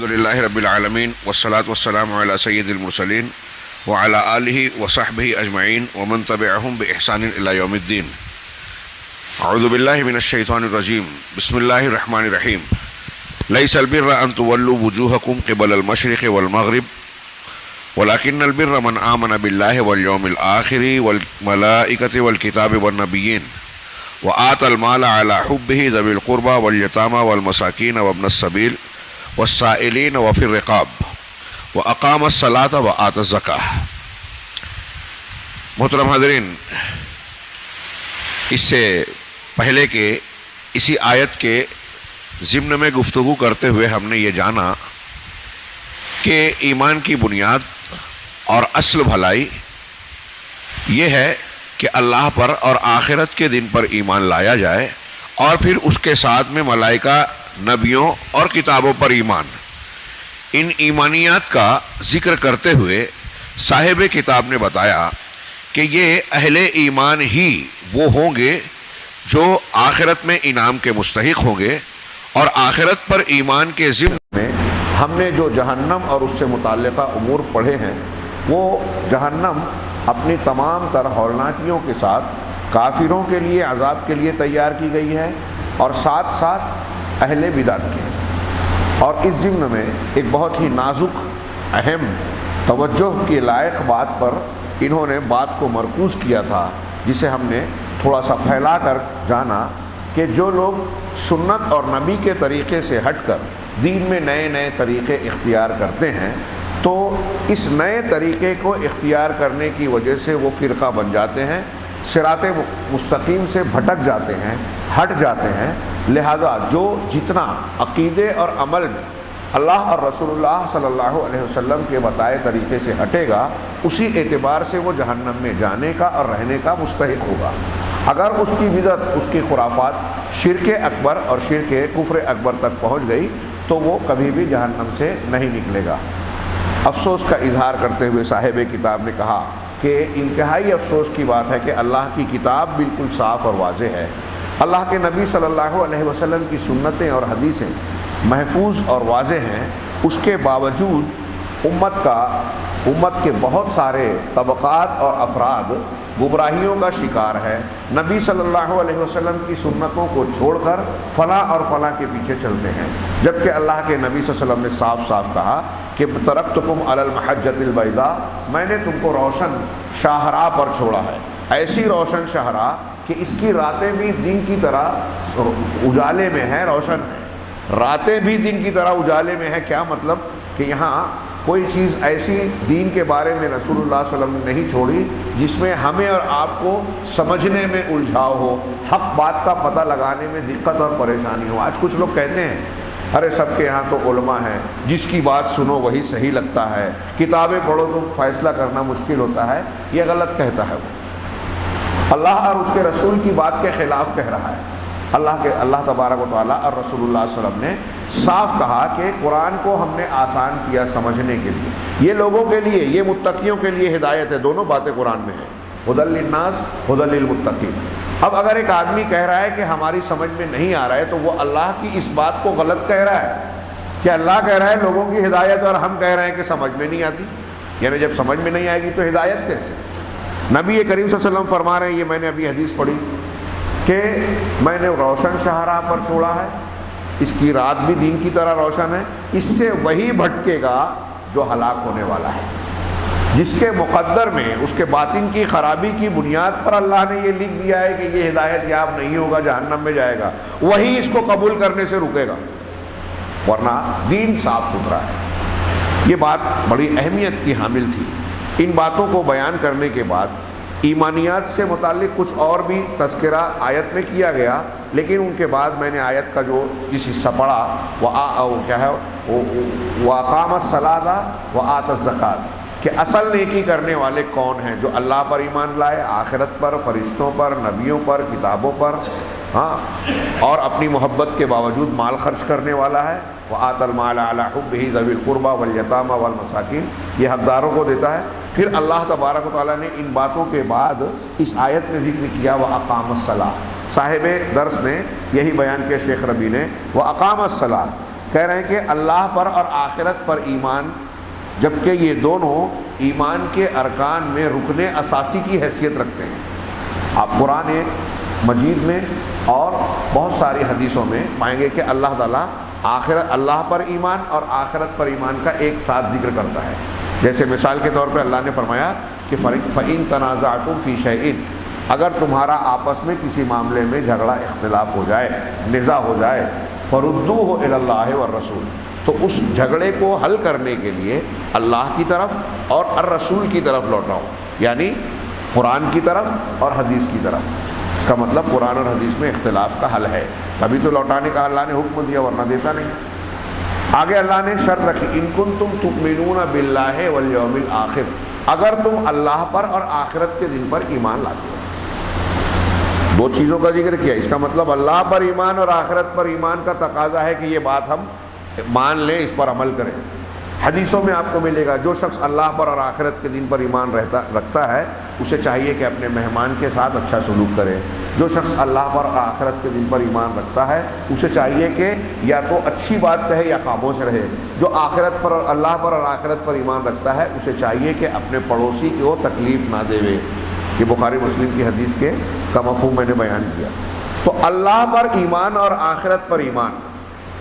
الحمدللہ رب العالمین والصلاة والسلام علی سید المرسلین وعلی آلہ وصحبہ اجمعین ومن تبعہم بإحسان الی یوم الدین. اعوذ باللہ من الشیطان الرجیم. بسم اللہ الرحمن الرحیم. لیس البر ان تولوا وجوہکم قبل المشرق والمغرب ولكن البر من آمن باللہ والیوم الآخر والملائکۃ والکتاب والنبیین وآتى المال على حبه ذوي القربى واليتامى والمساكين وابن السبيل والسائلين وفي الرقاب وأقام الصلاة وآتى الزكاة. محترم حاضرین، اس سے پہلے کہ اسی آیت کے ضمن میں گفتگو کرتے ہوئے ہم نے یہ جانا کہ ایمان کی بنیاد اور اصل بھلائی یہ ہے کہ اللہ پر اور آخرت کے دن پر ایمان لایا جائے، اور پھر اس کے ساتھ میں ملائکہ، نبیوں اور کتابوں پر ایمان. ان ایمانیات کا ذکر کرتے ہوئے صاحب کتاب نے بتایا کہ یہ اہل ایمان ہی وہ ہوں گے جو آخرت میں انعام کے مستحق ہوں گے. اور آخرت پر ایمان کے ضمن میں ہم نے جو جہنم اور اس سے متعلقہ امور پڑھے ہیں، وہ جہنم اپنی تمام تر ہولناکیوں کے ساتھ کافروں کے لیے عذاب کے لیے تیار کی گئی ہے، اور ساتھ ساتھ اہل بدعت کے. اور اس ضمن میں ایک بہت ہی نازک، اہم، توجہ کے لائق بات پر انہوں نے بات کو مرکوز کیا تھا، جسے ہم نے تھوڑا سا پھیلا کر جانا کہ جو لوگ سنت اور نبی کے طریقے سے ہٹ کر دین میں نئے نئے طریقے اختیار کرتے ہیں، تو اس نئے طریقے کو اختیار کرنے کی وجہ سے وہ فرقہ بن جاتے ہیں، صراط مستقیم سے بھٹک جاتے ہیں، ہٹ جاتے ہیں. لہذا جو جتنا عقیدے اور عمل میں اللہ اور رسول اللہ صلی اللہ علیہ وسلم کے بتائے طریقے سے ہٹے گا، اسی اعتبار سے وہ جہنم میں جانے کا اور رہنے کا مستحق ہوگا. اگر اس کی بدعت، اس کی خرافات شرک اکبر اور شرک کفر اکبر تک پہنچ گئی تو وہ کبھی بھی جہنم سے نہیں نکلے گا. افسوس کا اظہار کرتے ہوئے صاحب کتاب نے کہا کہ انتہائی افسوس کی بات ہے کہ اللہ کی کتاب بالکل صاف اور واضح ہے، اللہ کے نبی صلی اللہ علیہ وسلم کی سنتیں اور حدیثیں محفوظ اور واضح ہیں. اس کے باوجود امت کے بہت سارے طبقات اور افراد گمراہیوں کا شکار ہے. نبی صلی اللہ علیہ وسلم کی سنتوں کو چھوڑ کر فلاں اور فلاں کے پیچھے چلتے ہیں، جبکہ اللہ کے نبی صلی اللہ علیہ وسلم نے صاف صاف کہا کہ ترکتکم علی المحجۃ البیضاء، میں نے تم کو روشن شاہراہ پر چھوڑا ہے. ایسی روشن شاہراہ کہ اس کی راتیں بھی دن کی طرح اجالے میں ہیں، روشن ہیں. راتیں بھی دن کی طرح اجالے میں ہیں. کیا مطلب؟ کہ یہاں کوئی چیز ایسی دین کے بارے میں رسول اللہ صلی اللہ علیہ وسلم نے نہیں چھوڑی جس میں ہمیں اور آپ کو سمجھنے میں الجھاؤ ہو، حق بات کا پتہ لگانے میں دقت اور پریشانی ہو. آج کچھ لوگ کہتے ہیں ارے سب کے یہاں تو علماء ہیں، جس کی بات سنو وہی صحیح لگتا ہے، کتابیں پڑھو تو فیصلہ کرنا مشکل ہوتا ہے. یہ غلط کہتا ہے. وہ اللہ اور اس کے رسول کی بات کے خلاف کہہ رہا ہے. اللہ تبارک و تعالیٰ اور رسول اللہ صلی اللہ علیہ وسلم نے صاف کہا کہ قرآن کو ہم نے آسان کیا سمجھنے کے لیے. یہ لوگوں کے لیے، یہ متقیوں کے لیے ہدایت ہے. دونوں باتیں قرآن میں ہیں، ہدی للناس ہدی للمتقین. اب اگر ایک آدمی کہہ رہا ہے کہ ہماری سمجھ میں نہیں آ رہا ہے، تو وہ اللہ کی اس بات کو غلط کہہ رہا ہے کہ اللہ کہہ رہا ہے لوگوں کی ہدایت، اور ہم کہہ رہے ہیں کہ سمجھ میں نہیں آتی. یعنی جب سمجھ میں نہیں آئے گی تو ہدایت کیسے؟ نبی کریم صلی اللہ علیہ وسلم فرما رہے ہیں، یہ میں نے ابھی حدیث پڑھی کہ میں نے روشن شاہراہ پر چھوڑا ہے، اس کی رات بھی دن کی طرح روشن ہے. اس سے وہی بھٹکے گا جو ہلاک ہونے والا ہے، جس کے مقدر میں اس کے باطن کی خرابی کی بنیاد پر اللہ نے یہ لکھ دیا ہے کہ یہ ہدایت یاب نہیں ہوگا، جہنم میں جائے گا. وہی اس کو قبول کرنے سے رکے گا، ورنہ دین صاف ستھرا ہے. یہ بات بڑی اہمیت کی حامل تھی. ان باتوں کو بیان کرنے کے بعد ایمانیات سے متعلق کچھ اور بھی تذکرہ آیت میں کیا گیا، لیکن ان کے بعد میں نے آیت کا جو جس حصہ پڑھا وہ کیا ہے، وَأَقَامَ الصَّلَاةَ وَآتَى الزَّكَاةَ، کہ اصل نیکی کرنے والے کون ہیں؟ جو اللہ پر ایمان لائے، آخرت پر، فرشتوں پر، نبیوں پر، کتابوں پر، اور اپنی محبت کے باوجود مال خرچ کرنے والا ہے. وَآتَى الْمَالَ عَلَى حُبِّهِ ذَوِي الْقُرْبَى وَالْيَتَامَى وَالْمَسَاكِينَ، یہ حقداروں کو دیتا ہے. پھر اللہ تبارک و تعالیٰ نے ان باتوں کے بعد اس آیت میں ذکر کیا وَأَقَامَ الصَّلَاةَ. صاحب درس نے یہی بیان کیا، شیخ ربی نے، وَأَقَامَ الصَّلَاةَ، کہہ رہے ہیں کہ اللہ پر اور آخرت پر ایمان، جبکہ یہ دونوں ایمان کے ارکان میں رکن اساسی کی حیثیت رکھتے ہیں۔ آپ قرآن مجید میں اور بہت ساری حدیثوں میں پائیں گے کہ اللہ تعالیٰ اللہ پر ایمان اور آخرت پر ایمان کا ایک ساتھ ذکر کرتا ہے۔ جیسے مثال کے طور پہ اللہ نے فرمایا کہ فَإِن تَنَازَعْتُمْ فِي شَيْءٍ، اگر تمہارا آپس میں کسی معاملے میں جھگڑا اختلاف ہو جائے، نزاع ہو جائے، فَرُدُّوهُ إِلَى اللَّهِ وَالرَّسُولِ، تو اس جھگڑے کو حل کرنے کے لیے اللہ کی طرف اور الرسول کی طرف لوٹاؤ، یعنی قرآن کی طرف اور حدیث کی طرف۔ اس کا مطلب قرآن اور حدیث میں اختلاف کا حل ہے، تبھی تو لوٹانے کا اللہ نے حکم دیا، ورنہ دیتا نہیں۔ آگے اللہ نے شرط رکھی، ان کنتم تؤمنون باللہ والیوم الآخر، اگر تم اللہ پر اور آخرت کے دن پر ایمان لاتے ہو۔ دو چیزوں کا ذکر کیا، اس کا مطلب اللہ پر ایمان اور آخرت پر ایمان کا تقاضا ہے کہ یہ بات ہم مان لیں، اس پر عمل کریں۔ حدیثوں میں آپ کو ملے گا جو شخص اللہ پر اور آخرت کے دن پر ایمان رکھتا ہے اسے چاہیے کہ اپنے مہمان کے ساتھ اچھا سلوک کرے۔ جو شخص اللہ پر اور آخرت کے دن پر ایمان رکھتا ہے اسے چاہیے کہ یا تو اچھی بات کہے یا خاموش رہے۔ جو آخرت پر اور اللہ پر اور آخرت پر ایمان رکھتا ہے اسے چاہیے کہ اپنے پڑوسی کو تکلیف نہ دے۔ یہ بخاری مسلم کی حدیث کا مفہوم میں نے بیان کیا۔ تو اللہ پر ایمان اور آخرت پر ایمان،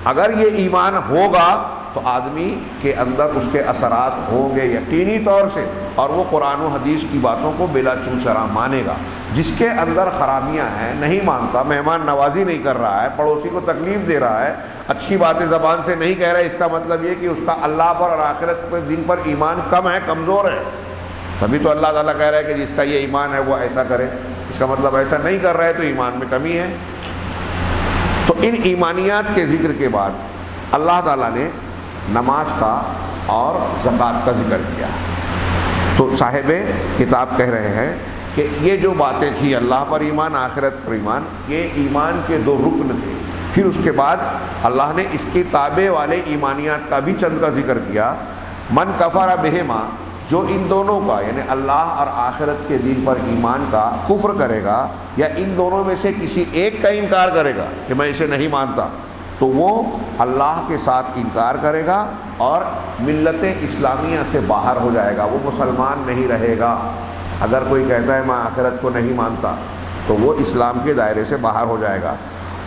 اگر یہ ایمان ہوگا تو آدمی کے اندر اس کے اثرات ہوں گے یقینی طور سے، اور وہ قرآن و حدیث کی باتوں کو بلا چون چرا مانے گا۔ جس کے اندر خرابیاں ہیں، نہیں مانتا، مہمان نوازی نہیں کر رہا ہے، پڑوسی کو تکلیف دے رہا ہے، اچھی باتیں زبان سے نہیں کہہ رہا ہے، اس کا مطلب یہ کہ اس کا اللہ پر اور آخرت کے دن پر ایمان کم ہے، کمزور ہے۔ تبھی تو اللہ تعالیٰ کہہ رہا ہے کہ جس کا یہ ایمان ہے وہ ایسا کرے۔ اس کا مطلب ایسا نہیں کر رہا ہے تو ایمان میں کمی ہے۔ تو ان ایمانیات کے ذکر کے بعد اللہ تعالیٰ نے نماز کا اور زکوٰۃ کا ذکر کیا۔ تو صاحب کتاب کہہ رہے ہیں کہ یہ جو باتیں تھیں، اللہ پر ایمان، آخرت پر ایمان، یہ ایمان کے دو رکن تھے۔ پھر اس کے بعد اللہ نے اس کے تابع والے ایمانیات کا بھی چند کا ذکر کیا۔ من کفر بہما، جو ان دونوں کا یعنی اللہ اور آخرت کے دین پر ایمان کا کفر کرے گا، یا ان دونوں میں سے کسی ایک کا انکار کرے گا کہ میں اسے نہیں مانتا، تو وہ اللہ کے ساتھ انکار کرے گا اور ملت اسلامیہ سے باہر ہو جائے گا، وہ مسلمان نہیں رہے گا۔ اگر کوئی کہتا ہے میں آخرت کو نہیں مانتا تو وہ اسلام کے دائرے سے باہر ہو جائے گا،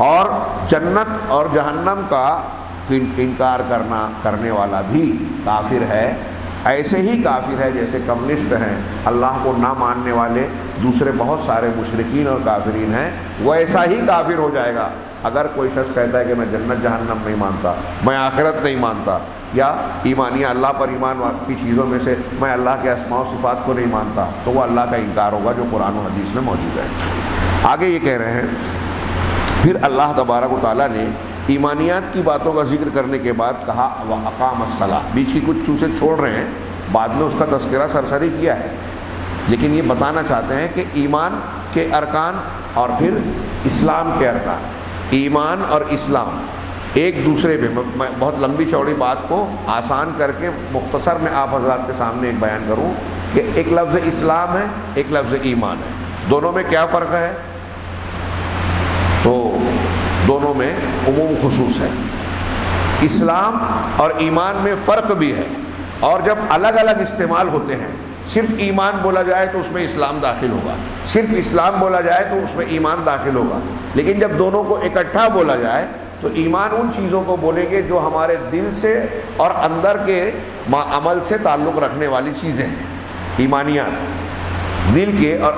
اور جنت اور جہنم کا انکار کرنے والا بھی کافر ہے۔ ایسے ہی کافر ہے جیسے کمیونسٹ ہیں، اللہ کو نہ ماننے والے دوسرے بہت سارے مشرکین اور کافرین ہیں، وہ ایسا ہی کافر ہو جائے گا۔ اگر کوئی شخص کہتا ہے کہ میں جنت جہنم نہیں مانتا، میں آخرت نہیں مانتا، یا ایمانیہ اللہ پر ایمان کی چیزوں میں سے میں اللہ کے اسماء و صفات کو نہیں مانتا، تو وہ اللہ کا انکار ہوگا جو قرآن و حدیث میں موجود ہے۔ آگے یہ کہہ رہے ہیں، پھر اللہ تبارک و تعالیٰ نے ایمانیات کی باتوں کا ذکر کرنے کے بعد کہا وَأَقَامَ الصَّلَاةَ، بیچ کی کچھ چوزیں چھوڑ رہے ہیں، بعد میں اس کا تذکرہ سرسری کیا ہے، لیکن یہ بتانا چاہتے ہیں کہ ایمان کے ارکان اور پھر اسلام کے ارکان، ایمان اور اسلام ایک دوسرے پہ، میں بہت لمبی چوڑی بات کو آسان کر کے مختصر میں آپ حضرات کے سامنے ایک بیان کروں کہ ایک لفظ اسلام ہے، ایک لفظ ایمان ہے، دونوں میں کیا فرق ہے؟ تو دونوں میں عموم خصوص ہے۔ اسلام اور ایمان میں فرق بھی ہے، اور جب الگ الگ استعمال ہوتے ہیں، صرف ایمان بولا جائے تو اس میں اسلام داخل ہوگا، صرف اسلام بولا جائے تو اس میں ایمان داخل ہوگا، لیکن جب دونوں کو اکٹھا بولا جائے تو ایمان ان چیزوں کو بولیں گے جو ہمارے دل سے اور اندر کے عمل سے تعلق رکھنے والی چیزیں ہیں۔ ایمانیات دل کے اور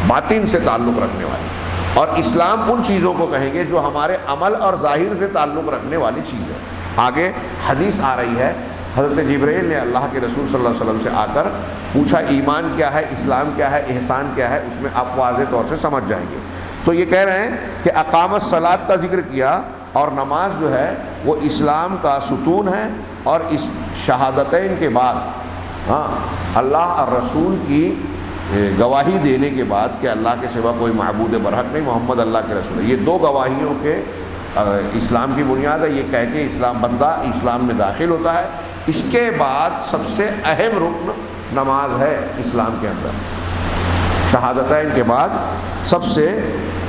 باطن سے تعلق رکھنے والی، اور اسلام ان چیزوں کو کہیں گے جو ہمارے عمل اور ظاہر سے تعلق رکھنے والی چیز ہے۔ آگے حدیث آ رہی ہے، حضرت جبرائیل نے اللہ کے رسول صلی اللہ علیہ وسلم سے آ کر پوچھا ایمان کیا ہے، اسلام کیا ہے، احسان کیا ہے، اس میں آپ واضح طور سے سمجھ جائیں گے۔ تو یہ کہہ رہے ہیں کہ اقام الصلاۃ کا ذکر کیا، اور نماز جو ہے وہ اسلام کا ستون ہے، اور اس شہادتین کے بعد اللہ اور رسول کی گواہی دینے کے بعد کہ اللہ کے سوا کوئی معبود برحق نہیں، محمد اللہ کے رسول ہے، یہ دو گواہیوں کے اسلام کی بنیاد ہے۔ یہ کہہ کے اسلام بندہ اسلام میں داخل ہوتا ہے۔ اس کے بعد سب سے اہم رکن نماز ہے اسلام کے اندر، شہادتین کے بعد سب سے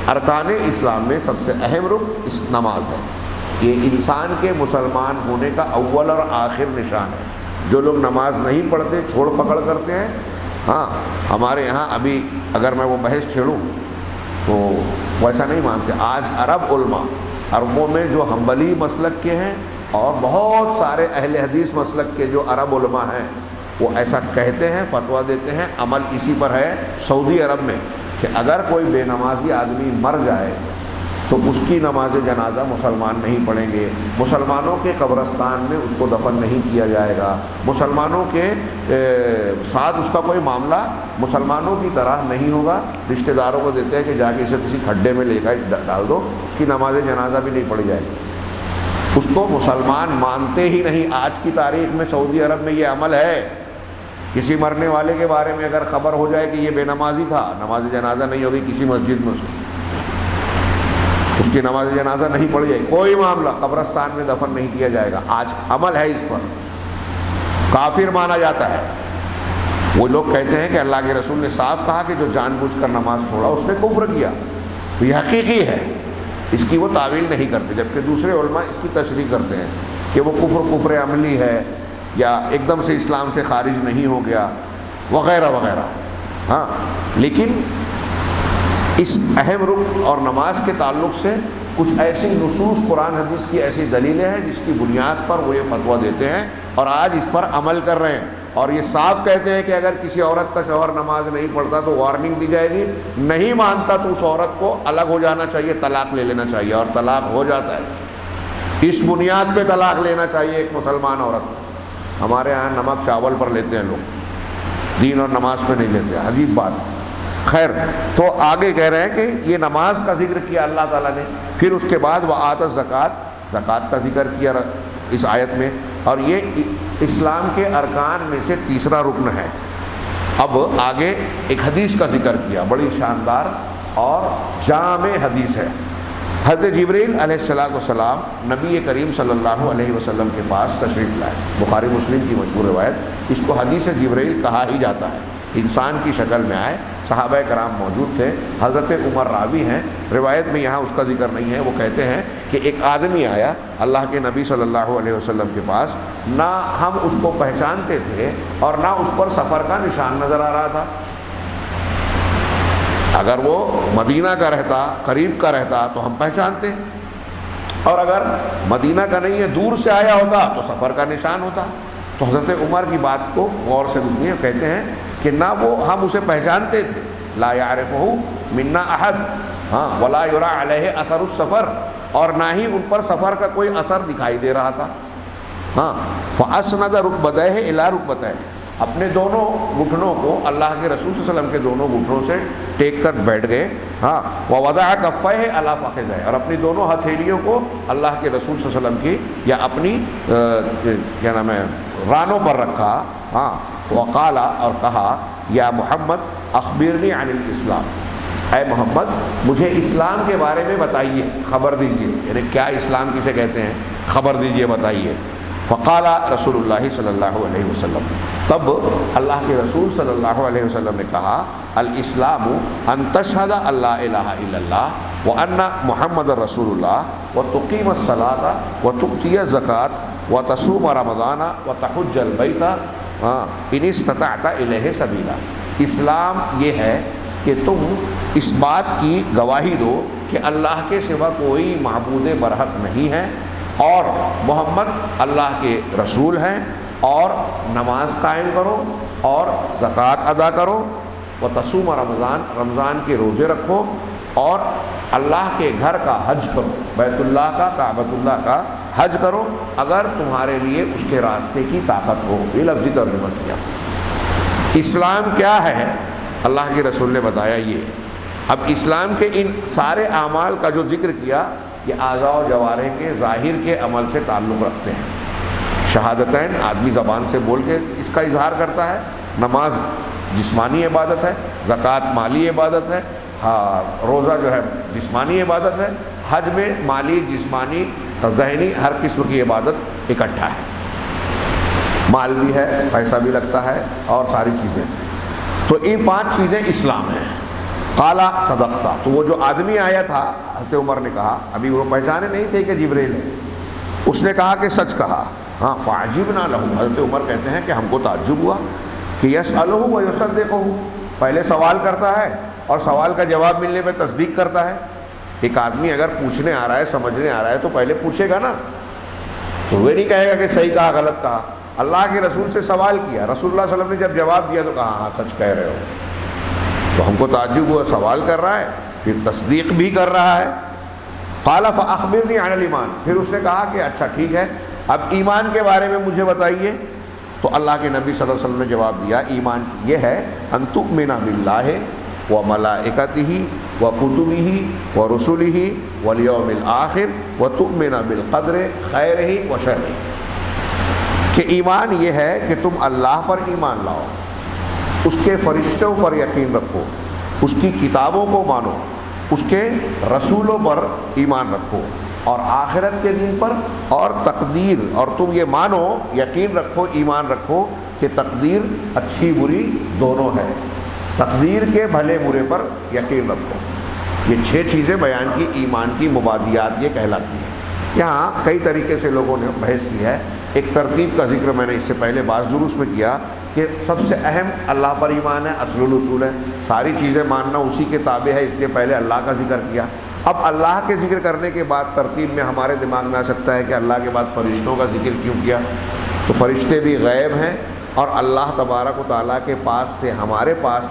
ارکان اسلام میں سب سے اہم رکن نماز ہے۔ یہ انسان کے مسلمان ہونے کا اول اور آخر نشان ہے۔ جو لوگ نماز نہیں پڑھتے، چھوڑ پکڑ کرتے ہیں، ہاں ہمارے یہاں ابھی اگر میں وہ بحث چھیڑوں تو ویسا نہیں مانتے۔ آج عرب علماء، عربوں میں جو حنبلی مسلک کے ہیں اور بہت سارے اہل حدیث مسلک کے جو عرب علماء ہیں، وہ ایسا کہتے ہیں، فتویٰ دیتے ہیں، عمل اسی پر ہے سعودی عرب میں، کہ اگر کوئی بے نمازی آدمی مر جائے تو اس کی نماز جنازہ مسلمان نہیں پڑھیں گے، مسلمانوں کے قبرستان میں اس کو دفن نہیں کیا جائے گا، مسلمانوں کے ساتھ اس کا کوئی معاملہ مسلمانوں کی طرح نہیں ہوگا۔ رشتہ داروں کو دیتے ہیں کہ جا کے اسے کسی کھڈے میں لے کر ڈال دو، اس کی نماز جنازہ بھی نہیں پڑھی جائے گی۔ اس کو مسلمان مانتے ہی نہیں۔ آج کی تاریخ میں سعودی عرب میں یہ عمل ہے۔ کسی مرنے والے کے بارے میں اگر خبر ہو جائے کہ یہ بے نمازی تھا، نماز جنازہ نہیں ہوگی کسی مسجد میں، اس کی نماز جنازہ نہیں پڑھی جائے گی، کوئی معاملہ، قبرستان میں دفن نہیں کیا جائے گا۔ آج عمل ہے اس پر، کافر مانا جاتا ہے۔ وہ لوگ کہتے ہیں کہ اللہ کے رسول نے صاف کہا کہ جو جان بوجھ کر نماز چھوڑا اس نے کفر کیا، تو یہ حقیقی ہے، اس کی وہ تعویل نہیں کرتے، جبکہ دوسرے علماء اس کی تشریح کرتے ہیں کہ وہ کفر عملی ہے، یا ایک دم سے اسلام سے خارج نہیں ہو گیا، وغیرہ وغیرہ۔ ہاں، لیکن اس اہم رکن اور نماز کے تعلق سے کچھ ایسی نصوص قرآن حدیث کی ایسی دلیلیں ہیں جس کی بنیاد پر وہ یہ فتویٰ دیتے ہیں، اور آج اس پر عمل کر رہے ہیں، اور یہ صاف کہتے ہیں کہ اگر کسی عورت کا شوہر نماز نہیں پڑھتا تو وارننگ دی جائے گی، نہیں مانتا تو اس عورت کو الگ ہو جانا چاہیے، طلاق لے لینا چاہیے، اور طلاق ہو جاتا ہے۔ اس بنیاد پہ طلاق لینا چاہیے ایک مسلمان عورت کو۔ ہمارے ہاں نمک چاول پر لیتے ہیں لوگ، دین اور نماز پہ نہیں لیتے، عجیب بات ہے۔ خیر، تو آگے کہہ رہے ہیں کہ یہ نماز کا ذکر کیا اللہ تعالیٰ نے، پھر اس کے بعد وآت الزکوٰۃ، زکوٰۃ کا ذکر کیا اس آیت میں، اور یہ اسلام کے ارکان میں سے تیسرا رکن ہے۔ اب آگے ایک حدیث کا ذکر کیا، بڑی شاندار اور جامع حدیث ہے۔ حضرت جبریل علیہ السلام نبی کریم صلی اللہ علیہ وسلم کے پاس تشریف لائے۔ بخاری مسلم کی مشہور روایت، اس کو حدیث جبریل کہا ہی جاتا ہے۔ انسان کی شکل میں آئے، صحابہ کرام موجود تھے، حضرت عمر راوی ہیں، روایت میں یہاں اس کا ذکر نہیں ہے، وہ کہتے ہیں کہ ایک آدمی آیا اللہ کے نبی صلی اللہ علیہ وسلم کے پاس، نہ ہم اس کو پہچانتے تھے اور نہ اس پر سفر کا نشان نظر آ رہا تھا۔ اگر وہ مدینہ کا رہتا، قریب کا رہتا تو ہم پہچانتے، اور اگر مدینہ کا نہیں ہے، دور سے آیا ہوتا تو سفر کا نشان ہوتا۔ تو حضرت عمر کی بات کو غور سے سنیے، کہتے ہیں کہ نہ وہ ہم اسے پہچانتے تھے، لا یعرفہ منا احد، ہاں، ولا یرا علیہ اثر السفر، اور نہ ہی ان پر سفر کا کوئی اثر دکھائی دے رہا تھا۔ ہاں، فاسند رکبتیہ الی رکبتیہ، اپنے دونوں گھٹنوں کو اللہ کے رسول صلی اللہ علیہ وسلم کے دونوں گھٹنوں سے ٹیک کر بیٹھ گئے، ہاں، ووضع کفیہ علی فخذیہ، اور اپنی دونوں ہتھیلیوں کو اللہ کے رسول صلی اللہ علیہ وسلم کی یا اپنی کیا نام ہے رانوں پر رکھا، ہاں، وقال، اور کہا، یا محمد اخبرنی عن الاسلام، اے محمد مجھے اسلام کے بارے میں بتائیے، خبر دیجیے، یعنی کیا اسلام کسے کہتے ہیں، خبر دیجیے، بتائیے۔ فقال رسول اللہ صلی اللہ علیہ وسلم، تب اللہ کے رسول صلی اللہ علیہ وسلم نے کہا، الاسلام ان تشہد ان لا الہ الا اللہ وان محمد رسول اللہ وتقیم الصلاۃ وتؤتی الزکوٰۃ وتصوم رمضان وتحج البیت ان استطعت الیہ سبیلا۔ اسلام یہ ہے کہ تم اس بات کی گواہی دو کہ اللہ کے سوا کوئی معبود برحق نہیں ہے، اور محمد اللہ کے رسول ہیں، اور نماز قائم کرو اور زکوٰۃ ادا کرو، وتصوم رمضان، رمضان کے روزے رکھو، اور اللہ کے گھر کا حج کرو، بیت اللہ کا، کعبۃ اللہ کا حج کرو اگر تمہارے لیے اس کے راستے کی طاقت ہو۔ یہ لفظی ترجمہ کیا۔ اسلام کیا ہے اللہ کے رسول نے بتایا یہ۔ اب اسلام کے ان سارے اعمال کا جو ذکر کیا، یہ اعضاء و جوارح کے ظاہر کے عمل سے تعلق رکھتے ہیں۔ شہادتین آدمی زبان سے بول کے اس کا اظہار کرتا ہے، نماز جسمانی عبادت ہے، زکوٰۃ مالی عبادت ہے، ہاں، روزہ جو ہے جسمانی عبادت ہے، حج میں مالی، جسمانی، ذہنی ہر قسم کی عبادت اکٹھا ہے، مال بھی ہے، پیسہ بھی لگتا ہے، اور ساری چیزیں۔ تو یہ 5 چیزیں اسلام ہیں۔ قال صدقتا، تو وہ جو آدمی آیا تھا، حضرت عمر نے کہا، ابھی وہ پہچانے نہیں تھے کہ جبریل ہے، اس نے کہا کہ سچ کہا. ہاں فعجبنا لہ، حضرت عمر کہتے ہیں کہ ہم کو تعجب ہوا کہ یسألہ و یصدقہ، پہلے سوال کرتا ہے اور سوال کا جواب ملنے پہ تصدیق کرتا ہے. ایک آدمی اگر پوچھنے آ رہا ہے، سمجھنے آ رہا ہے تو پہلے پوچھے گا نا، تو وہ نہیں کہے گا کہ صحیح کہا غلط کہا. اللہ کے رسول سے سوال کیا، رسول اللہ صلی اللہ علیہ وسلم نے جب جواب دیا تو کہا ہاں سچ کہہ رہے ہو. تو ہم کو تعجب ہوا، سوال کر رہا ہے پھر تصدیق بھی کر رہا ہے. قال فاخبرنی عن الایمان، پھر اس نے کہا کہ اچھا ٹھیک ہے اب ایمان کے بارے میں مجھے بتائیے. تو اللہ کے نبی صلی اللہ علیہ وسلم نے جواب دیا ایمان یہ ہے ان تؤمن باللہ وملائکتہ وکتبہ ورسلہ والیوم الآخر وتؤمن بالقدر خیرہ وشرہ، کہ ایمان یہ ہے کہ تم اللہ پر ایمان لاؤ، اس کے فرشتوں پر یقین رکھو، اس کی کتابوں کو مانو، اس کے رسولوں پر ایمان رکھو، اور آخرت کے دن پر اور تقدیر، اور تم یہ مانو یقین رکھو ایمان رکھو کہ تقدیر اچھی بری دونوں ہے، تقدیر کے بھلے برے پر یقین رکھو. یہ 6 چیزیں بیان کی، ایمان کی مبادیات یہ کہلاتی ہیں. یہاں کئی طریقے سے لوگوں نے بحث کی ہے. ایک ترتیب کا ذکر میں نے اس سے پہلے بعض دروس میں کیا کہ سب سے اہم اللہ پر ایمان ہے، اصل الاصول ہے، ساری چیزیں ماننا اسی کے تابع ہے، اس لیے پہلے اللہ کا ذکر کیا. اب اللہ کے ذکر کرنے کے بعد ترتیب میں ہمارے دماغ میں آ سکتا ہے کہ اللہ کے بعد فرشتوں کا ذکر کیوں کیا؟ تو فرشتے بھی غیب ہیں، اور اللہ تبارک و تعالیٰ کے پاس سے ہمارے پاس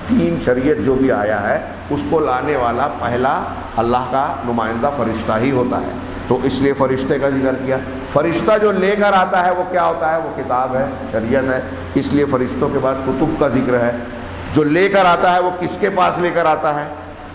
3 شریعت جو بھی آیا ہے اس کو لانے والا پہلا اللہ کا نمائندہ فرشتہ ہی ہوتا ہے، تو اس لیے فرشتے کا ذکر کیا. فرشتہ جو لے کر آتا ہے وہ کیا ہوتا ہے؟ وہ کتاب ہے، شریعت ہے، اس لیے فرشتوں کے بعد کتب کا ذکر ہے. جو لے کر آتا ہے وہ کس کے پاس لے کر آتا ہے؟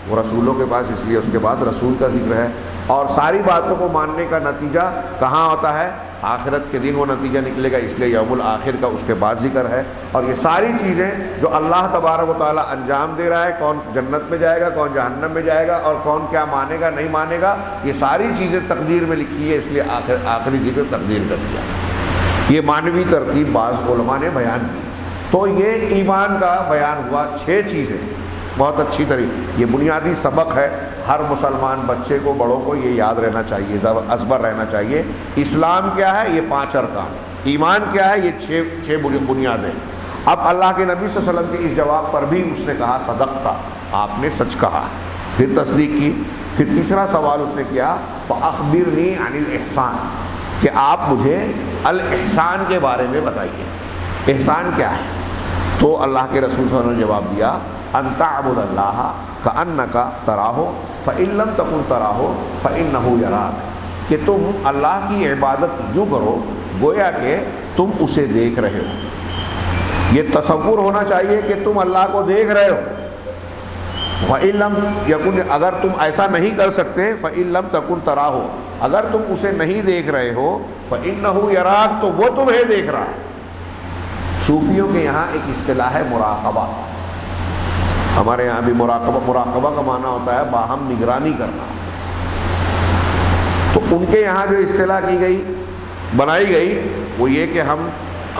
وہ رسولوں کے پاس، اس لیے اس کے بعد رسول کا ذکر ہے. اور ساری باتوں کو ماننے کا نتیجہ کہاں ہوتا ہے؟ آخرت کے دن وہ نتیجہ نکلے گا، اس لیے یوم الآخر کا اس کے بعد ذکر ہے. اور یہ ساری چیزیں جو اللہ تبارک و تعالیٰ انجام دے رہا ہے، کون جنت میں جائے گا، کون جہنم میں جائے گا، اور کون کیا مانے گا نہیں مانے گا، یہ ساری چیزیں تقدیر میں لکھی ہے، اس لیے آخری ذکر تقدیر کا دیا. یہ معنوی ترتیب بعض علماء نے بیان کی. تو یہ ایمان کا بیان ہوا. 6 چیزیں بہت اچھی طریقے، یہ بنیادی سبق ہے، ہر مسلمان بچے کو بڑوں کو یہ یاد رہنا چاہیے، ازبر رہنا چاہیے. اسلام کیا ہے؟ یہ 5 ارکان. ایمان کیا ہے؟ یہ 6 بنیادیں. اب اللہ کے نبی صلی اللہ علیہ وسلم کے اس جواب پر بھی اس نے کہا صدقتا، آپ نے سچ کہا، پھر تصدیق کی. پھر تیسرا سوال اس نے کیا فاخبرنی عن الاحسان، کہ آپ مجھے الاحسان کے بارے میں بتائیے، احسان کیا ہے؟ تو اللہ کے رسول صلی اللہ علیہ وسلم نے جواب دیا ان تعبد اللہ کأنک تراہ فإن لم تکن تراہ فإنہ یراک، کہ تم اللہ کی عبادت یوں کرو گویا کہ تم اسے دیکھ رہے ہو. یہ تصور ہونا چاہیے کہ تم اللہ کو دیکھ رہے ہو. فإن لم یکن، اگر تم ایسا نہیں کر سکتے، فإن لم تکن تراہ، اگر تم اسے نہیں دیکھ رہے ہو، فإنہ یراک، تو وہ تمہیں دیکھ رہا ہے. صوفیوں کے یہاں ایک اصطلاح ہے مراقبہ، ہمارے یہاں بھی مراقبہ کا معنی ہوتا ہے باہم نگرانی کرنا. تو ان کے یہاں جو اصطلاح کی گئی، بنائی گئی، وہ یہ کہ ہم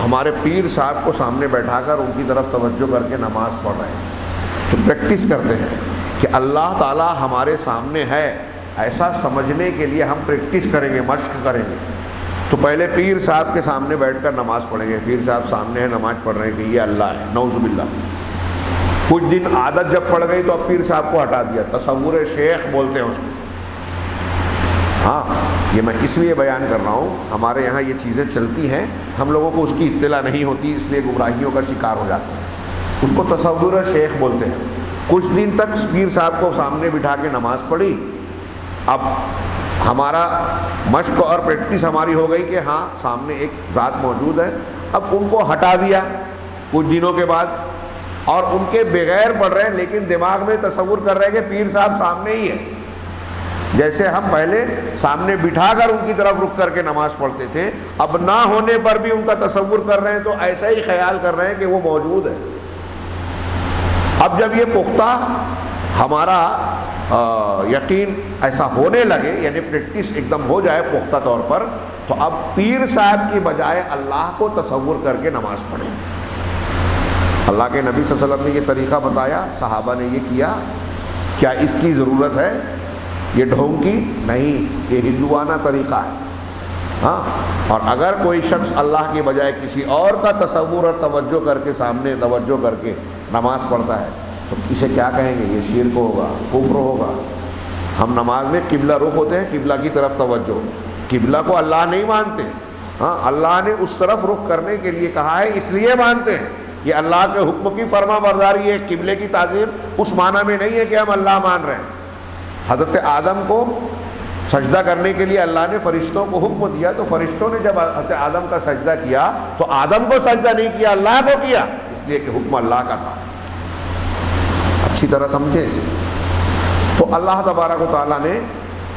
ہمارے پیر صاحب کو سامنے بیٹھا کر ان کی طرف توجہ کر کے نماز پڑھ رہے ہیں، تو پریکٹس کرتے ہیں کہ اللہ تعالیٰ ہمارے سامنے ہے، ایسا سمجھنے کے لیے ہم پریکٹس کریں گے، مشق کریں گے. تو پہلے پیر صاحب کے سامنے بیٹھ کر نماز پڑھیں گے، پیر صاحب سامنے ہے نماز پڑھ رہے ہیں کہ یہ اللہ ہے، نعوذ باللہ. کچھ دن عادت جب پڑ گئی تو اب پیر صاحب کو ہٹا دیا، تصور شیخ بولتے ہیں اس کو. ہاں یہ میں اس لیے بیان کر رہا ہوں، ہمارے یہاں یہ چیزیں چلتی ہیں، ہم لوگوں کو اس کی اطلاع نہیں ہوتی، اس لیے گمراہیوں کا شکار ہو جاتے ہیں. اس کو تصور شیخ بولتے ہیں. کچھ دن تک پیر صاحب کو سامنے بٹھا کے نماز پڑھی، اب ہمارا مشق اور پریکٹس ہماری ہو گئی کہ ہاں سامنے ایک ذات موجود ہے. اب ان کو ہٹا دیا کچھ دنوں کے بعد، اور ان کے بغیر پڑھ رہے ہیں، لیکن دماغ میں تصور کر رہے ہیں کہ پیر صاحب سامنے ہی ہے. جیسے ہم پہلے سامنے بٹھا کر ان کی طرف رک کر کے نماز پڑھتے تھے، اب نہ ہونے پر بھی ان کا تصور کر رہے ہیں، تو ایسا ہی خیال کر رہے ہیں کہ وہ موجود ہے. اب جب یہ پختہ ہمارا یقین ایسا ہونے لگے، یعنی پریکٹس ایک دم ہو جائے پختہ طور پر، تو اب پیر صاحب کی بجائے اللہ کو تصور کر کے نماز پڑھیں. اللہ کے نبی صلی اللہ علیہ وسلم نے یہ طریقہ بتایا، صحابہ نے یہ کیا، کیا اس کی ضرورت ہے؟ یہ ڈھونگ کی نہیں، یہ ہندوانہ طریقہ ہے. ہاں، اور اگر کوئی شخص اللہ کے بجائے کسی اور کا تصور اور توجہ کر کے سامنے توجہ کر کے نماز پڑھتا ہے تو اسے کیا کہیں گے؟ یہ شرک ہوگا، کفر ہوگا۔ ہم نماز میں قبلہ رخ ہوتے ہیں، قبلہ کی طرف توجہ، قبلہ کو اللہ نہیں مانتے، ہاں اللہ نے اس طرف رخ کرنے کے لیے کہا ہے اس لیے مانتے ہیں، یہ اللہ کے حکم کی فرما برداری ہے۔ قبلے کی تعظیم اس معنی میں نہیں ہے کہ ہم اللہ مان رہے ہیں۔ حضرت آدم کو سجدہ کرنے کے لیے اللہ نے فرشتوں کو حکم دیا، تو فرشتوں نے جب حضرت آدم کا سجدہ کیا تو آدم کو سجدہ نہیں کیا، اللہ کو کیا، اس لیے کہ حکم اللہ کا تھا۔ اچھی طرح سمجھے اسے۔ تو اللہ تبارک و تعالیٰ نے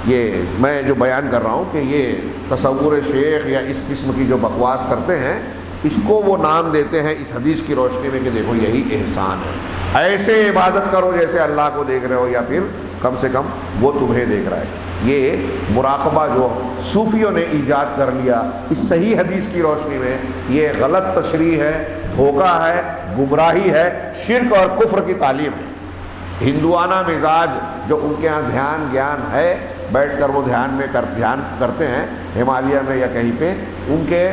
یہ میں جو بیان کر رہا ہوں کہ یہ تصور شیخ یا اس قسم کی جو بکواس کرتے ہیں، اس کو وہ نام دیتے ہیں اس حدیث کی روشنی میں کہ دیکھو یہی احسان ہے، ایسے عبادت کرو جیسے اللہ کو دیکھ رہے ہو، یا پھر کم سے کم وہ تمہیں دیکھ رہا ہے۔ یہ مراقبہ جو صوفیوں نے ایجاد کر لیا اس صحیح حدیث کی روشنی میں، یہ غلط تشریح ہے، دھوکہ ہے، گمراہی ہے، شرک اور کفر کی تعلیم ہے۔ ہندوانہ مزاج جو ان کے ہاں دھیان گیان ہے، بیٹھ کر وہ دھیان کرتے ہیں ہمالیہ میں یا کہیں پہ، ان کے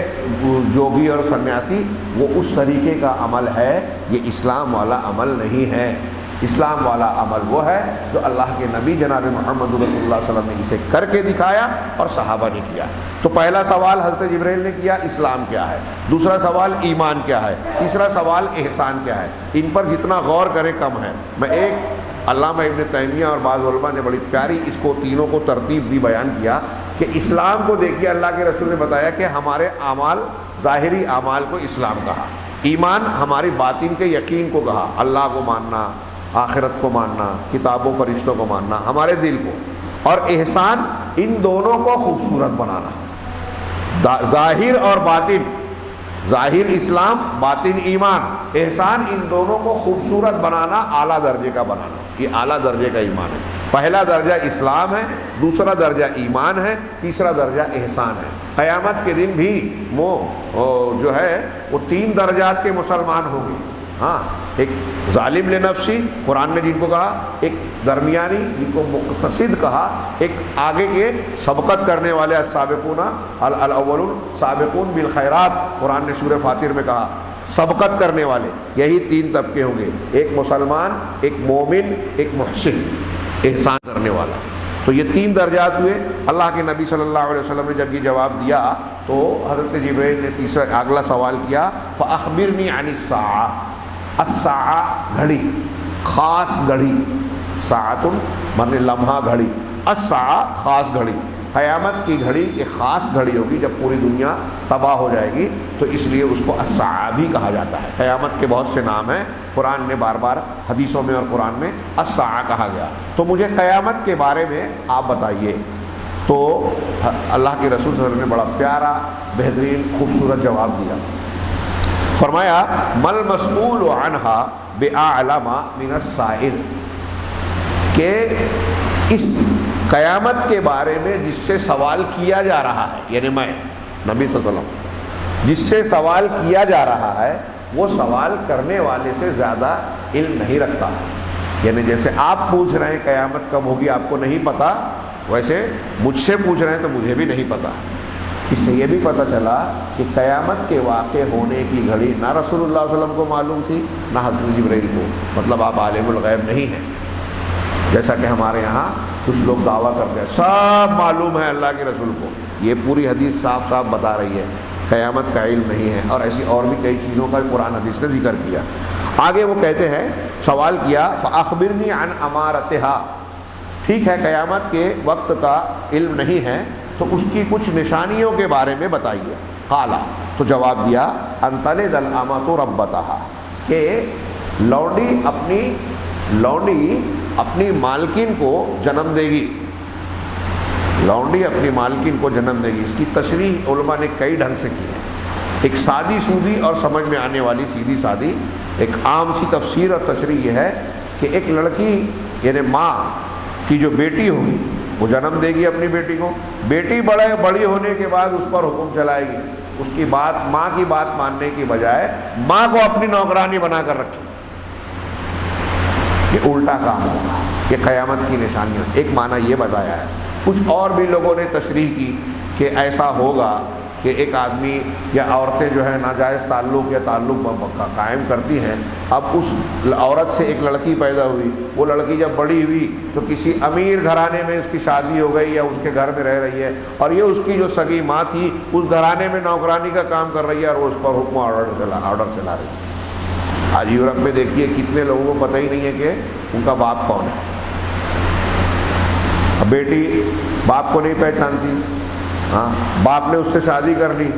جوگی اور سنیاسی، وہ اس طریقے کا عمل ہے، یہ اسلام والا عمل نہیں ہے۔ اسلام والا عمل وہ ہے جو اللہ کے نبی جناب محمد رسول اللہ صلی اللہ علیہ وسلم نے اسے کر کے دکھایا اور صحابہ نے کیا۔ تو پہلا سوال حضرت جبرائیل نے کیا اسلام کیا ہے، دوسرا سوال ایمان کیا ہے، تیسرا سوال احسان کیا ہے۔ ان پر جتنا غور کرے کم ہے۔ میں ایک علامہ ابن تیمیہ اور بعض علماء نے بڑی پیاری اس کو تینوں کو ترتیب دی، بیان کیا کہ اسلام کو دیکھیے اللہ کے رسول نے بتایا کہ ہمارے اعمال، ظاہری اعمال کو اسلام کہا، ایمان ہماری باطن کے یقین کو کہا، اللہ کو ماننا، آخرت کو ماننا، کتابوں فرشتوں کو ماننا، ہمارے دل کو، اور احسان ان دونوں کو خوبصورت بنانا، ظاہر اور باطن، ظاہر اسلام باطن ایمان، احسان ان دونوں کو خوبصورت بنانا، اعلیٰ درجے کا بنانا، یہ اعلیٰ درجے کا ایمان ہے۔ پہلا درجہ اسلام ہے، دوسرا درجہ ایمان ہے، تیسرا درجہ احسان ہے۔ قیامت کے دن بھی وہ جو ہے وہ 3 درجات کے مسلمان ہوں گے، ہاں، ایک ظالم لنفسی قرآن نے جن کو کہا، ایک درمیانی جن کو مقتصد کہا، ایک آگے کے سبقت کرنے والے السابقون الاولون سابقون بالخیرات قرآن نے سورہ فاطر میں کہا، سبقت کرنے والے، یہی 3 طبقے ہوں گے، ایک مسلمان، ایک مومن، ایک محسن، احسان کرنے والا۔ تو یہ 3 درجات ہوئے۔ اللہ کے نبی صلی اللہ علیہ وسلم نے جب یہ جواب دیا تو حضرت جبرائیل نے تیسرا اگلا سوال کیا، فأخبرنی عن الساعہ، الساعہ گھڑی، خاص گھڑی، ساعتن معنی لمحہ گھڑی، الساعہ خاص گھڑی، قیامت کی گھڑی ایک خاص گھڑی ہوگی جب پوری دنیا تباہ ہو جائے گی، تو اس لیے اس کو الساعہ بھی کہا جاتا ہے۔ قیامت کے بہت سے نام ہیں، قرآن نے بار بار حدیثوں میں اور قرآن میں الساعہ کہا گیا۔ تو مجھے قیامت کے بارے میں آپ بتائیے۔ تو اللہ کے رسول صلی اللہ علیہ وسلم نے بڑا پیارا، بہترین، خوبصورت جواب دیا۔ فرمایا مل مسئول عنہا بأعلم من السائل، کہ اس قیامت کے بارے میں جس سے سوال کیا جا رہا ہے، یعنی میں نبی صلی اللہ علیہ وسلم، جس سے سوال کیا جا رہا ہے وہ سوال کرنے والے سے زیادہ علم نہیں رکھتا۔ یعنی جیسے آپ پوچھ رہے ہیں قیامت کب ہوگی آپ کو نہیں پتا، ویسے مجھ سے پوچھ رہے ہیں تو مجھے بھی نہیں پتا۔ اس سے یہ بھی پتہ چلا کہ قیامت کے واقع ہونے کی گھڑی نہ رسول اللہ صلی اللہ علیہ وسلم کو معلوم تھی نہ حضرت جبرائیل کو، مطلب آپ عالم الغیب نہیں ہیں، جیسا کہ ہمارے یہاں کچھ لوگ دعویٰ کرتے ہیں سب معلوم ہے اللہ کے رسول کو۔ یہ پوری حدیث صاف صاف بتا رہی ہے قیامت کا علم نہیں ہے، اور ایسی اور بھی کئی چیزوں کا قرآن حدیث نے ذکر کیا۔ آگے وہ کہتے ہیں، سوال کیا فأخبرنی عن امارتہا، ٹھیک ہے قیامت کے وقت کا علم نہیں ہے تو اس کی کچھ نشانیوں کے بارے میں بتائیے۔ قالا، تو جواب دیا، ان تلد الامۃ ربتہا، کہ لونڈی اپنی مالکن کو جنم دے گی، لونڈی اپنی مالکن کو جنم دے گی۔ اس کی تشریح علماء نے کئی ڈھنگ سے کی ہے، ایک سادی سودی اور سمجھ میں آنے والی سیدھی سادی ایک عام سی تفسیر اور تشریح یہ ہے کہ ایک لڑکی یعنی ماں کی جو بیٹی ہوگی وہ جنم دے گی اپنی بیٹی کو، بیٹی بڑی ہونے کے بعد اس پر حکم چلائے گی، اس کی بات، ماں کی بات ماننے کی بجائے ماں کو اپنی نوکرانی بنا کر رکھے۔ یہ الٹا کام ہوگا، یہ قیامت کی نشانیاں۔ ایک معنی یہ بتایا ہے، کچھ اور بھی لوگوں نے تشریح کی کہ ایسا ہوگا کہ ایک آدمی یا عورتیں جو ہے ناجائز تعلق یا تعلق قائم کرتی ہیں. اب اس عورت سے ایک لڑکی پیدا ہوئی, وہ لڑکی جب بڑی ہوئی تو کسی امیر گھرانے میں اس کی شادی ہو گئی یا اس کے گھر میں رہ رہی ہے, اور یہ اس کی جو سگی ماں تھی اس گھرانے میں نوکرانی کا کام کر رہی ہے اور وہ اس پر حکم آرڈر چلا رہی ہے. آج یورپ میں دیکھیے کتنے لوگوں کو پتہ ہی نہیں ہے کہ ان کا باپ کون ہے. بیٹی باپ کو نہیں پہچانتی, ہاں باپ نے اس سے شادی کر لی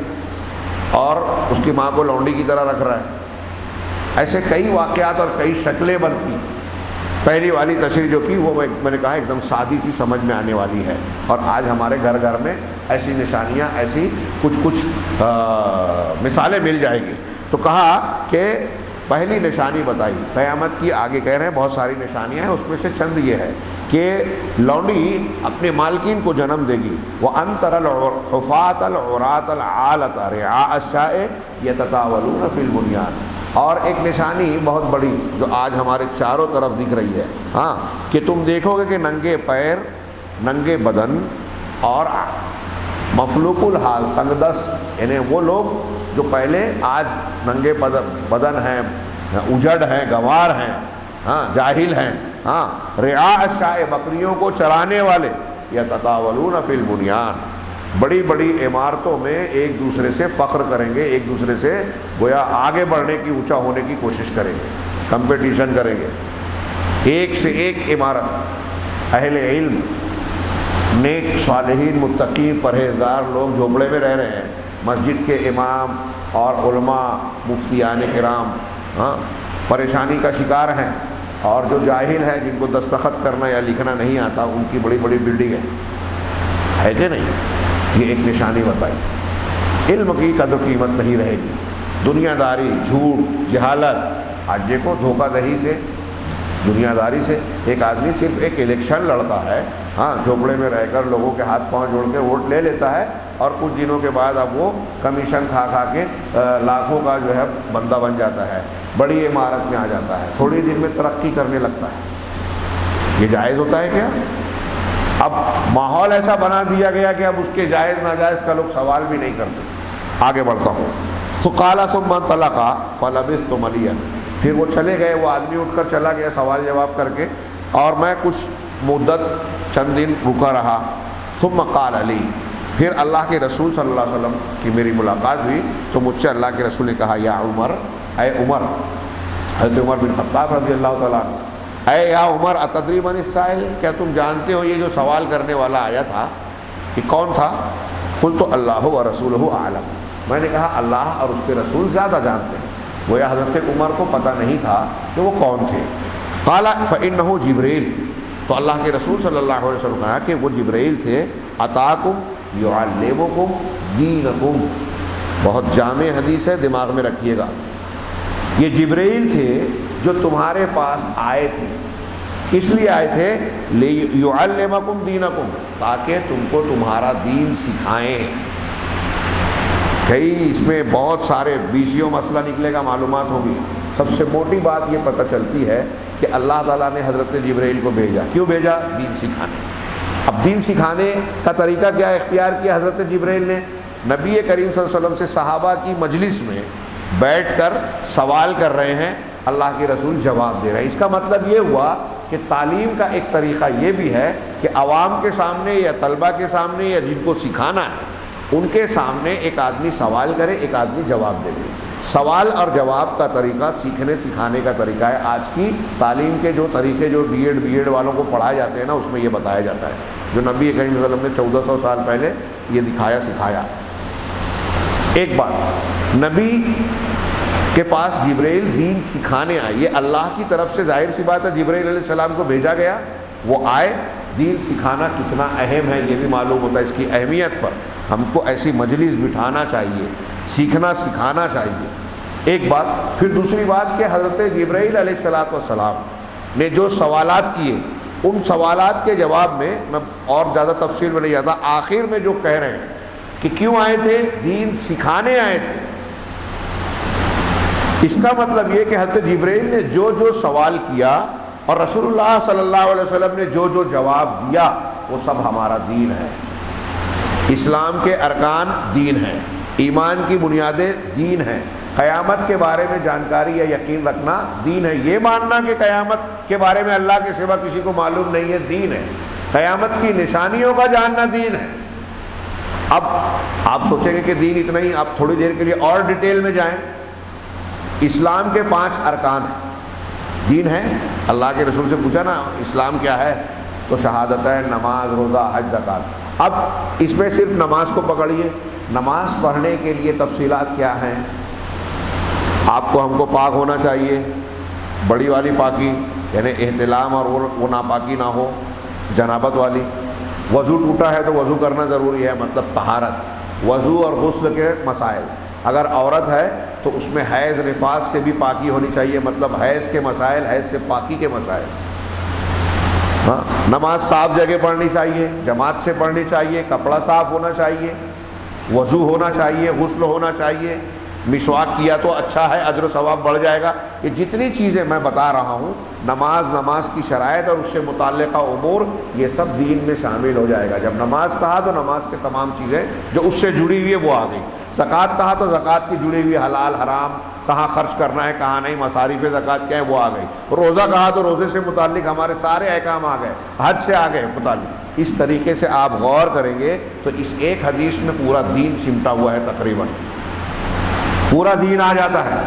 اور اس کی ماں کو لونڈی کی طرح رکھ رہا ہے. ایسے کئی واقعات اور کئی شکلیں بنتی. پہلی والی تشریح جو کی وہ میں نے کہا ایک دم سادی سی سمجھ میں آنے والی ہے, اور آج ہمارے گھر گھر میں ایسی نشانیاں, ایسی کچھ مثالیں مل جائے گی. تو کہا کہ پہلی نشانی بتائی قیامت کی, آگے کہہ رہے ہیں بہت ساری نشانیاں ہیں, اس میں سے چند یہ ہے کہ لونڈی اپنے مالکین کو جنم دے گی. وَأَن تَرَى الْحُفَاةَ الْعُرَاةَ الْعَالَةَ رِعَاءَ الشَّاءِ يَتَطَاوَلُونَ فِي الْبُنْيَانِ. اور ایک نشانی بہت بڑی جو آج ہمارے چاروں طرف دکھ رہی ہے, ہاں کہ تم دیکھو گے کہ ننگے پیر, ننگے بدن اور مفلوق الحال, تنگ دست, یعنی وہ لوگ جو پہلے آج ننگے بدن ہیں, اجڑ ہیں, گنوار ہیں, ہاں جاہل ہیں, ہاں رعاء الشاء بکریوں کو چرانے والے, یتطاولون فی البنیان بڑی بڑی عمارتوں میں ایک دوسرے سے فخر کریں گے, ایک دوسرے سے گویا آگے بڑھنے کی, اونچا ہونے کی کوشش کریں گے, کمپٹیشن کریں گے. ایک سے ایک عمارت. اہل علم, نیک صالحین, متقین, پرہیزگار لوگ جھوپڑے میں رہ رہے ہیں, مسجد کے امام اور علماء, مفتیان کرام ہاں پریشانی کا شکار ہیں, اور جو جاہل ہیں جن کو دستخط کرنا یا لکھنا نہیں آتا ان کی بڑی بڑی بلڈنگ ہے کہ نہیں. یہ ایک نشانی بتائی. علم کی قدر قیمت نہیں رہے گی. دنیا داری, جھوٹ, جہالت. آج دیکھو دھوکہ دہی سے, دنیا داری سے ایک آدمی صرف ایک الیکشن لڑتا ہے, ہاں جھوپڑے میں رہ کر لوگوں کے ہاتھ پاؤں جوڑ کے ووٹ لے لیتا ہے, اور کچھ دنوں کے بعد اب وہ کمیشن کھا کھا کے لاکھوں کا جو ہے بندہ بن جاتا ہے, بڑی عمارت میں آ جاتا ہے, تھوڑی دن میں ترقی کرنے لگتا ہے. یہ جائز ہوتا ہے کیا؟ اب ماحول ایسا بنا دیا گیا کہ اب اس کے جائز ناجائز کا لوگ سوال بھی نہیں کرتے. آگے بڑھتا ہوں. تو قال ثم انطلق فلبثت مليا. پھر وہ چلے گئے, وہ آدمی اٹھ کر چلا گیا سوال جواب کر کے, اور میں کچھ مدت چند دن رکا رہا. ثم قال لي, پھر اللہ کے رسول صلی اللہ علیہ وسلم کی میری ملاقات ہوئی تو مجھ سے اللہ کے رسول نے کہا, یا عمر, اے عمر, حضرت عمر بن خطاب رضی اللہ تعالیٰ عنہ, اے یا عمر اتدری من السائل, کیا تم جانتے ہو یہ جو سوال کرنے والا آیا تھا یہ کون تھا؟ قلت اللہ و رسولہ اعلم. میں نے کہا اللہ اور اس کے رسول زیادہ جانتے ہیں. گویا حضرت عمر کو پتہ نہیں تھا کہ وہ کون تھے. قال فإنہ جبریل, تو اللہ کے رسول صلی اللہ علیہ وسلم کہا کہ وہ جبریل تھے. اتاکم یعلمکم دینکم. بہت جامع حدیث ہے, دماغ میں رکھیے گا. یہ جبریل تھے جو تمہارے پاس آئے تھے. کس لیے آئے تھے؟ لیعلمکم دینکم, تاکہ تم کو تمہارا دین سکھائیں. کئی اس میں بہت سارے بیسیوں مسئلہ نکلے گا, معلومات ہوگی. سب سے موٹی بات یہ پتہ چلتی ہے کہ اللہ تعالیٰ نے حضرت جبرائیل کو بھیجا. کیوں بھیجا؟ دین سکھانے. اب دین سکھانے کا طریقہ کیا اختیار کیا حضرت جبرائیل نے؟ نبی کریم صلی اللہ علیہ وسلم سے صحابہ کی مجلس میں بیٹھ کر سوال کر رہے ہیں, اللہ کے رسول جواب دے رہے ہیں. اس کا مطلب یہ ہوا کہ تعلیم کا ایک طریقہ یہ بھی ہے کہ عوام کے سامنے یا طلبہ کے سامنے یا جن کو سکھانا ہے ان کے سامنے ایک آدمی سوال کرے, ایک آدمی جواب دے دے. سوال اور جواب کا طریقہ سیکھنے سکھانے کا طریقہ ہے. آج کی تعلیم کے جو طریقے جو بی ایڈ والوں کو پڑھائے جاتے ہیں نا, اس میں یہ بتایا جاتا ہے جو نبی کریم صلی اللہ علیہ وسلم نے 1400 سال پہلے یہ دکھایا سکھایا. ایک بات, نبی کے پاس جبرائیل دین سکھانے آئے. یہ اللہ کی طرف سے ظاہر سی بات ہے جبرائیل علیہ السلام کو بھیجا گیا, وہ آئے. دین سکھانا کتنا اہم ہے یہ بھی معلوم ہوتا ہے. اس کی اہمیت پر ہم کو ایسی مجلس بٹھانا چاہیے, سیکھنا سکھانا چاہیے. ایک بات. پھر دوسری بات کہ حضرت جبرائیل علیہ السلام نے جو سوالات کیے, ان سوالات کے جواب میں اور زیادہ تفصیل میں نہیں جاتا, آخر میں جو کہہ رہے ہیں کہ کیوں آئے تھے؟ دین سکھانے آئے تھے. اس کا مطلب یہ کہ حضرت جبرائیل نے جو جو سوال کیا اور رسول اللہ صلی اللہ علیہ وسلم نے جو جو جواب دیا وہ سب ہمارا دین ہے. اسلام کے ارکان دین ہیں، ایمان کی بنیادیں دین ہیں، قیامت کے بارے میں جانکاری یا یقین رکھنا دین ہے، یہ ماننا کہ قیامت کے بارے میں اللہ کے سوا کسی کو معلوم نہیں ہے دین ہے، قیامت کی نشانیوں کا جاننا دین ہے۔ اب آپ سوچیں گے کہ دین اتنا ہی، آپ تھوڑی دیر کے لیے اور ڈیٹیل میں جائیں۔ اسلام کے 5 ارکان ہیں، دین ہے۔ اللہ کے رسول سے پوچھا نا اسلام کیا ہے، تو شہادت ہے، نماز، روزہ، حج، زکوٰۃ۔ اب اس میں صرف نماز کو پکڑیے، نماز پڑھنے کے لیے تفصیلات کیا ہیں؟ آپ کو ہم کو پاک ہونا چاہیے، بڑی والی پاکی یعنی احتلام اور وہ ناپاکی نہ ہو، جنابت والی۔ وضو ٹوٹا ہے تو وضو کرنا ضروری ہے، مطلب طہارت، وضو اور غسل کے مسائل۔ اگر عورت ہے تو اس میں حیض نفاس سے بھی پاکی ہونی چاہیے، مطلب حیض کے مسائل، حیض سے پاکی کے مسائل۔ ہاں، نماز صاف جگہ پڑھنی چاہیے، جماعت سے پڑھنی چاہیے، کپڑا صاف ہونا چاہیے، وضو ہونا چاہیے، غسل ہونا چاہیے، مسواک کیا تو اچھا ہے، اجر و ثواب بڑھ جائے گا۔ یہ جتنی چیزیں میں بتا رہا ہوں، نماز کی شرائط اور اس سے متعلقہ امور، یہ سب دین میں شامل ہو جائے گا۔ جب نماز کہا تو نماز کے تمام چیزیں جو اس سے جڑی ہوئی ہے وہ آ گئی۔ زکوٰۃ کہا تو زکوٰۃ کی جڑی ہوئی حلال حرام، کہاں خرچ کرنا ہے کہاں نہیں، مصارف زکوٰۃ کیا ہے وہ آ گئی۔ روزہ کہا تو روزے سے متعلق ہمارے سارے احکام آ گئے، حج سے آ گئے متعلق۔ اس طریقے سے آپ غور کریں گے تو اس ایک حدیث میں پورا دین سمٹا ہوا ہے، تقریباً پورا دین آ جاتا ہے۔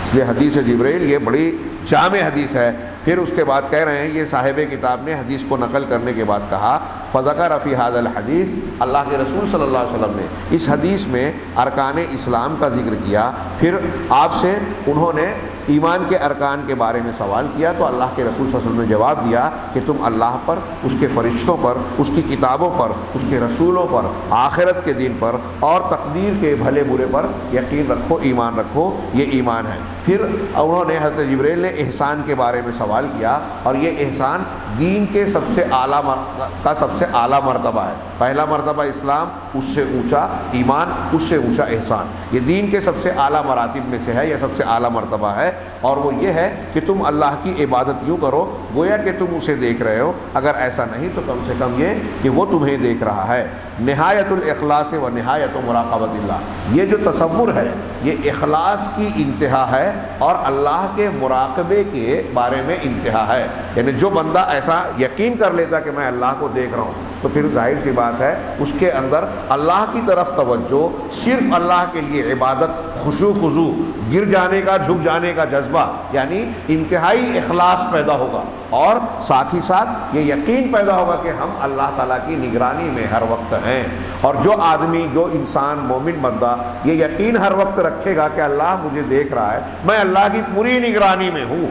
اس لیے حدیث جبریل یہ بڑی جامع حدیث ہے۔ پھر اس کے بعد کہہ رہے ہیں، یہ صاحب کتاب نے حدیث کو نقل کرنے کے بعد کہا، فذکر فی ھذا الحدیث، اللہ کے رسول صلی اللہ علیہ وسلم نے اس حدیث میں ارکان اسلام کا ذکر کیا۔ پھر آپ سے انہوں نے ایمان کے ارکان کے بارے میں سوال کیا تو اللہ کے رسول صلی اللہ علیہ وسلم نے جواب دیا کہ تم اللہ پر، اس کے فرشتوں پر، اس کی کتابوں پر، اس کے رسولوں پر، آخرت کے دن پر اور تقدیر کے بھلے برے پر یقین رکھو، ایمان رکھو، یہ ایمان ہے۔ پھر انہوں نے حضرت جبریل نے احسان کے بارے میں سوال کیا، اور یہ احسان دین کے سب سے اعلیٰ مرتبہ ہے۔ پہلا مرتبہ اسلام، اس سے اونچا ایمان، اس سے اونچا احسان۔ یہ دین کے سب سے اعلیٰ مراتب میں سے ہے، یہ سب سے اعلیٰ مرتبہ ہے، اور وہ یہ ہے کہ تم اللہ کی عبادت یوں کرو گویا کہ تم اسے دیکھ رہے ہو، اگر ایسا نہیں تو کم سے کم یہ کہ وہ تمہیں دیکھ رہا ہے۔ نہایت الاخلاص و نہایت مراقبت اللہ، یہ جو تصور ہے یہ اخلاص کی انتہا ہے اور اللہ کے مراقبے کے بارے میں انتہا ہے۔ یعنی جو بندہ ایسا یقین کر لیتا کہ میں اللہ کو دیکھ رہا ہوں تو پھر ظاہر سی بات ہے اس کے اندر اللہ کی طرف توجہ، صرف اللہ کے لیے عبادت، خشوع خضوع، گر جانے کا، جھک جانے کا جذبہ، یعنی انتہائی اخلاص پیدا ہوگا، اور ساتھ ہی ساتھ یہ یقین پیدا ہوگا کہ ہم اللہ تعالیٰ کی نگرانی میں ہر وقت ہیں۔ اور جو آدمی، جو انسان، مومن بندہ یہ یقین ہر وقت رکھے گا کہ اللہ مجھے دیکھ رہا ہے، میں اللہ کی پوری نگرانی میں ہوں،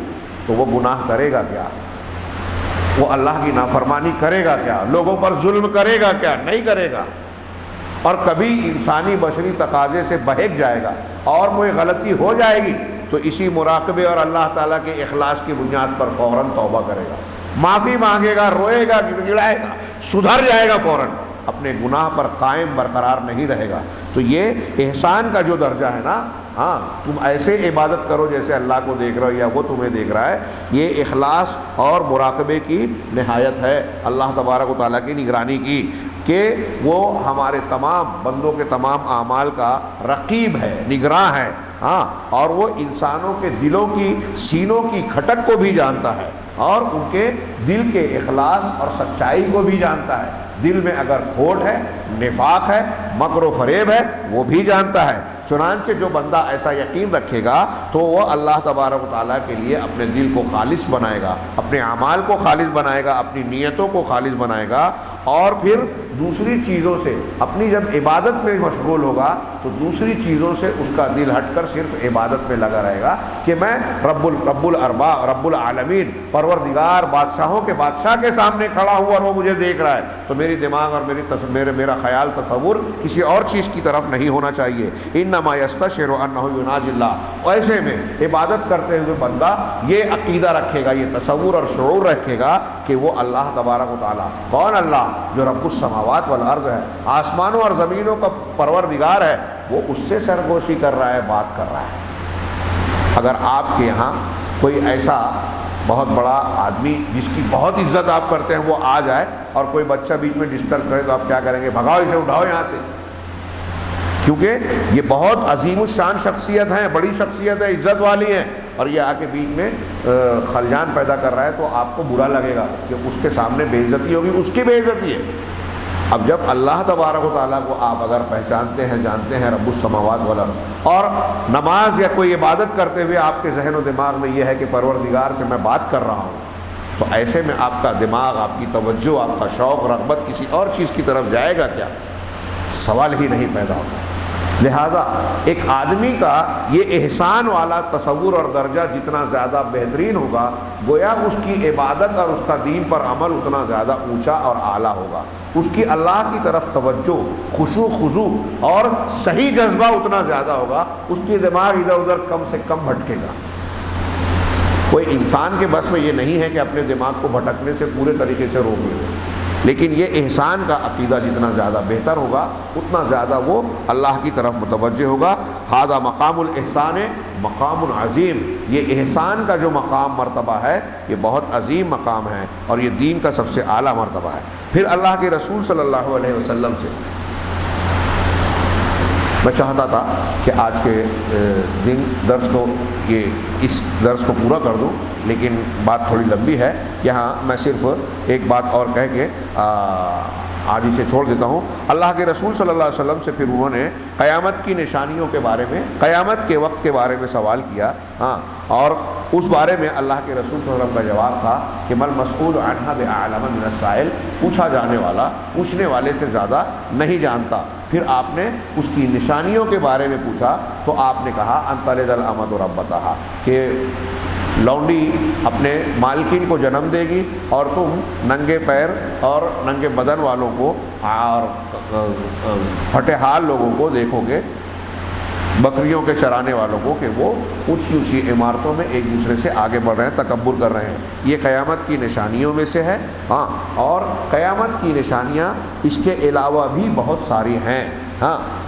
تو وہ گناہ کرے گا کیا؟ وہ اللہ کی نافرمانی کرے گا کیا؟ لوگوں پر ظلم کرے گا کیا؟ نہیں کرے گا۔ اور کبھی انسانی بشری تقاضے سے بہک جائے گا اور کوئی غلطی ہو جائے گی تو اسی مراقبے اور اللہ تعالیٰ کے اخلاص کی بنیاد پر فوراً توبہ کرے گا، معافی مانگے گا، روئے گا، گڑ گڑائے گا، سدھر جائے گا، فوراً اپنے گناہ پر قائم برقرار نہیں رہے گا۔ تو یہ احسان کا جو درجہ ہے نا، ہاں تم ایسے عبادت کرو جیسے اللہ کو دیکھ رہے ہو یا وہ تمہیں دیکھ رہا ہے، یہ اخلاص اور مراقبے کی نہایت ہے اللہ تبارک و تعالیٰ کی نگرانی کی، کہ وہ ہمارے تمام بندوں کے تمام اعمال کا رقیب ہے، نگراں ہے، ہاں، اور وہ انسانوں کے دلوں کی، سینوں کی کھٹک کو بھی جانتا ہے اور ان کے دل کے اخلاص اور سچائی کو بھی جانتا ہے۔ دل میں اگر کھوٹ ہے، نفاق ہے، مکر و فریب ہے، وہ بھی جانتا ہے۔ چنانچہ جو بندہ ایسا یقین رکھے گا تو وہ اللہ تبارک و تعالیٰ کے لیے اپنے دل کو خالص بنائے گا، اپنے اعمال کو خالص بنائے گا، اپنی نیتوں کو خالص بنائے گا، اور پھر دوسری چیزوں سے اپنی جب عبادت میں مشغول ہوگا تو دوسری چیزوں سے اس کا دل ہٹ کر صرف عبادت میں لگا رہے گا کہ میں رب الارباب، رب العالمین، پروردگار، بادشاہوں کے بادشاہ کے سامنے کھڑا ہوں اور وہ مجھے دیکھ رہا ہے، تو میری دماغ اور میرا خیال، تصور کسی اور چیز کی طرف نہیں ہونا چاہیے۔ انما یستشعر انہ یناجی اللہ، ایسے میں عبادت کرتے ہوئے بندہ یہ عقیدہ رکھے گا، یہ تصور اور شعور رکھے گا کہ وہ اللہ تبارک و تعالیٰ، کون اللہ؟ جو رب السماوات والارض ہے، آسمانوں اور زمینوں کا پروردگار ہے، وہ اس سے سرگوشی کر رہا ہے، بات کر رہا ہے۔ اگر آپ کے یہاں کوئی ایسا بہت بڑا آدمی جس کی بہت عزت آپ کرتے ہیں وہ آ جائے اور کوئی بچہ بیچ میں ڈسٹرب کرے تو آپ کیا کریں گے؟ بھگاؤ اسے، اٹھاؤ یہاں سے، کیونکہ یہ بہت عظیم الشان شخصیت ہیں، بڑی شخصیت ہے، عزت والی ہیں، اور یہ آ کے بیچ میں خلجان پیدا کر رہا ہے تو آپ کو برا لگے گا کہ اس کے سامنے بے عزتی ہوگی، اس کی بے عزتی ہے۔ اب جب اللہ تبارک و تعالیٰ کو آپ اگر پہچانتے ہیں، جانتے ہیں رب السماوات والارض، اور نماز یا کوئی عبادت کرتے ہوئے آپ کے ذہن و دماغ میں یہ ہے کہ پروردگار سے میں بات کر رہا ہوں، تو ایسے میں آپ کا دماغ، آپ کی توجہ، آپ کا شوق، رغبت کسی اور چیز کی طرف جائے گا کیا؟ سوال ہی نہیں پیدا ہوتا۔ لہذا ایک آدمی کا یہ احسان والا تصور اور درجہ جتنا زیادہ بہترین ہوگا، گویا اس کی عبادت اور اس کا دین پر عمل اتنا زیادہ اونچا اور اعلیٰ ہوگا، اس کی اللہ کی طرف توجہ، خشوع خضوع اور صحیح جذبہ اتنا زیادہ ہوگا، اس کی دماغ ادھر ادھر کم سے کم بھٹکے گا۔ کوئی انسان کے بس میں یہ نہیں ہے کہ اپنے دماغ کو بھٹکنے سے پورے طریقے سے روک لے، لیکن یہ احسان کا عقیدہ جتنا زیادہ بہتر ہوگا اتنا زیادہ وہ اللہ کی طرف متوجہ ہوگا۔ ھذا مقام الاحسان مقام عظیم، یہ احسان کا جو مقام مرتبہ ہے یہ بہت عظیم مقام ہے اور یہ دین کا سب سے اعلیٰ مرتبہ ہے۔ پھر اللہ کے رسول صلی اللہ علیہ وسلم سے میں چاہتا تھا کہ آج کے دن اس درس کو پورا کر دوں، لیکن بات تھوڑی لمبی ہے، یہاں میں صرف ایک بات اور کہہ کے آج اسے چھوڑ دیتا ہوں۔ اللہ کے رسول صلی اللہ علیہ وسلم سے پھر انہوں نے قیامت کی نشانیوں کے بارے میں، قیامت کے وقت کے بارے میں سوال کیا، اور اس بارے میں اللہ کے رسول صلی اللہ علیہ وسلم کا جواب تھا کہ مل مسئول عنہا بأعلم من السائل، پوچھا جانے والا پوچھنے والے سے زیادہ نہیں جانتا۔ پھر آپ نے اس کی نشانیوں کے بارے میں پوچھا تو آپ نے کہا ان تلد الامۃ ربتہا، کہ لونڈی اپنے مالکین کو جنم دے گی اور تم ننگے پیر اور ننگے بدن والوں کو اور پھٹے حال لوگوں کو دیکھو گے، بکریوں کے چرانے والوں کو، کہ وہ اونچی اونچی عمارتوں میں ایک دوسرے سے آگے بڑھ رہے ہیں، تکبر کر رہے ہیں۔ یہ قیامت کی نشانیوں میں سے ہے۔ اور قیامت کی نشانیاں اس کے علاوہ بھی بہت ساری ہیں،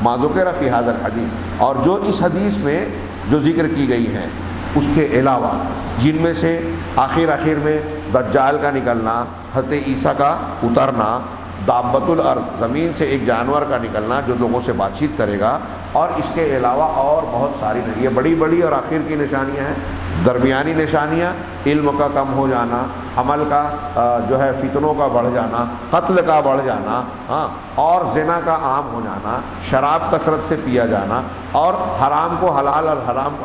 ما ذکر فی ھذا الحدیث، اور جو اس حدیث میں جو ذکر کی گئی ہیں اس کے علاوہ، جن میں سے آخر میں دجال کا نکلنا، حضرت عیسیٰ کا اترنا، دابۃ الارض، زمین سے ایک جانور کا نکلنا جو لوگوں سے بات چیت کرے گا، اور اس کے علاوہ اور بہت ساری، یہ بڑی بڑی اور آخر کی نشانیاں ہیں۔ درمیانی نشانیاں علم کا کم ہو جانا، عمل کا جو ہے فتنوں کا بڑھ جانا، قتل کا بڑھ جانا، اور زنا کا عام ہو جانا، شراب کثرت سے پیا جانا، اور حرام کو حلال اور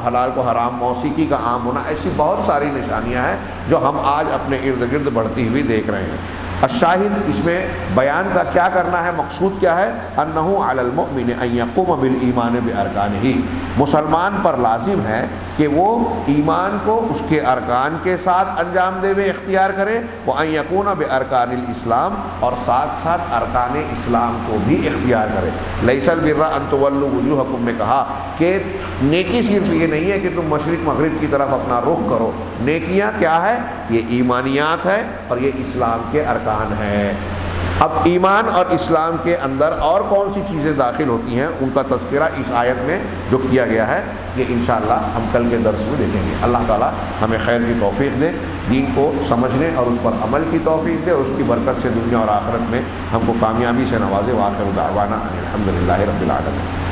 حلال کو حرام، موسیقی کا عام ہونا، ایسی بہت ساری نشانیاں ہیں جو ہم آج اپنے ارد گرد بڑھتی ہوئی دیکھ رہے ہیں۔ الشاہد اس میں بیان کا کیا کرنا ہے، مقصود کیا ہے؟ انہ علی المؤمن ان یقوم بالایمان بارکانہ، مسلمان پر لازم ہے کہ وہ ایمان کو اس کے ارکان کے ساتھ انجام دے ہوئے اختیار کرے، وان یکون بارکان الاسلام، اور ساتھ ساتھ ارکان اسلام کو بھی اختیار کرے۔ لیس البر ان تولوا وجوہکم میں کہا کہ نیکی صرف یہ نہیں ہے کہ تم مشرق مغرب کی طرف اپنا رخ کرو، نیکیاں کیا ہے؟ یہ ایمانیات ہے اور یہ اسلام کے ارکان ہیں۔ اب ایمان اور اسلام کے اندر اور کون سی چیزیں داخل ہوتی ہیں ان کا تذکرہ اس آیت میں جو کیا گیا ہے یہ انشاءاللہ ہم کل کے درس میں دیکھیں گے۔ اللہ تعالی ہمیں خیر کی توفیق دے، دین کو سمجھنے اور اس پر عمل کی توفیق دے، اس کی برکت سے دنیا اور آخرت میں ہم کو کامیابی سے نوازے۔ وآخر دعوانا ان الحمد للہ رب العالمین۔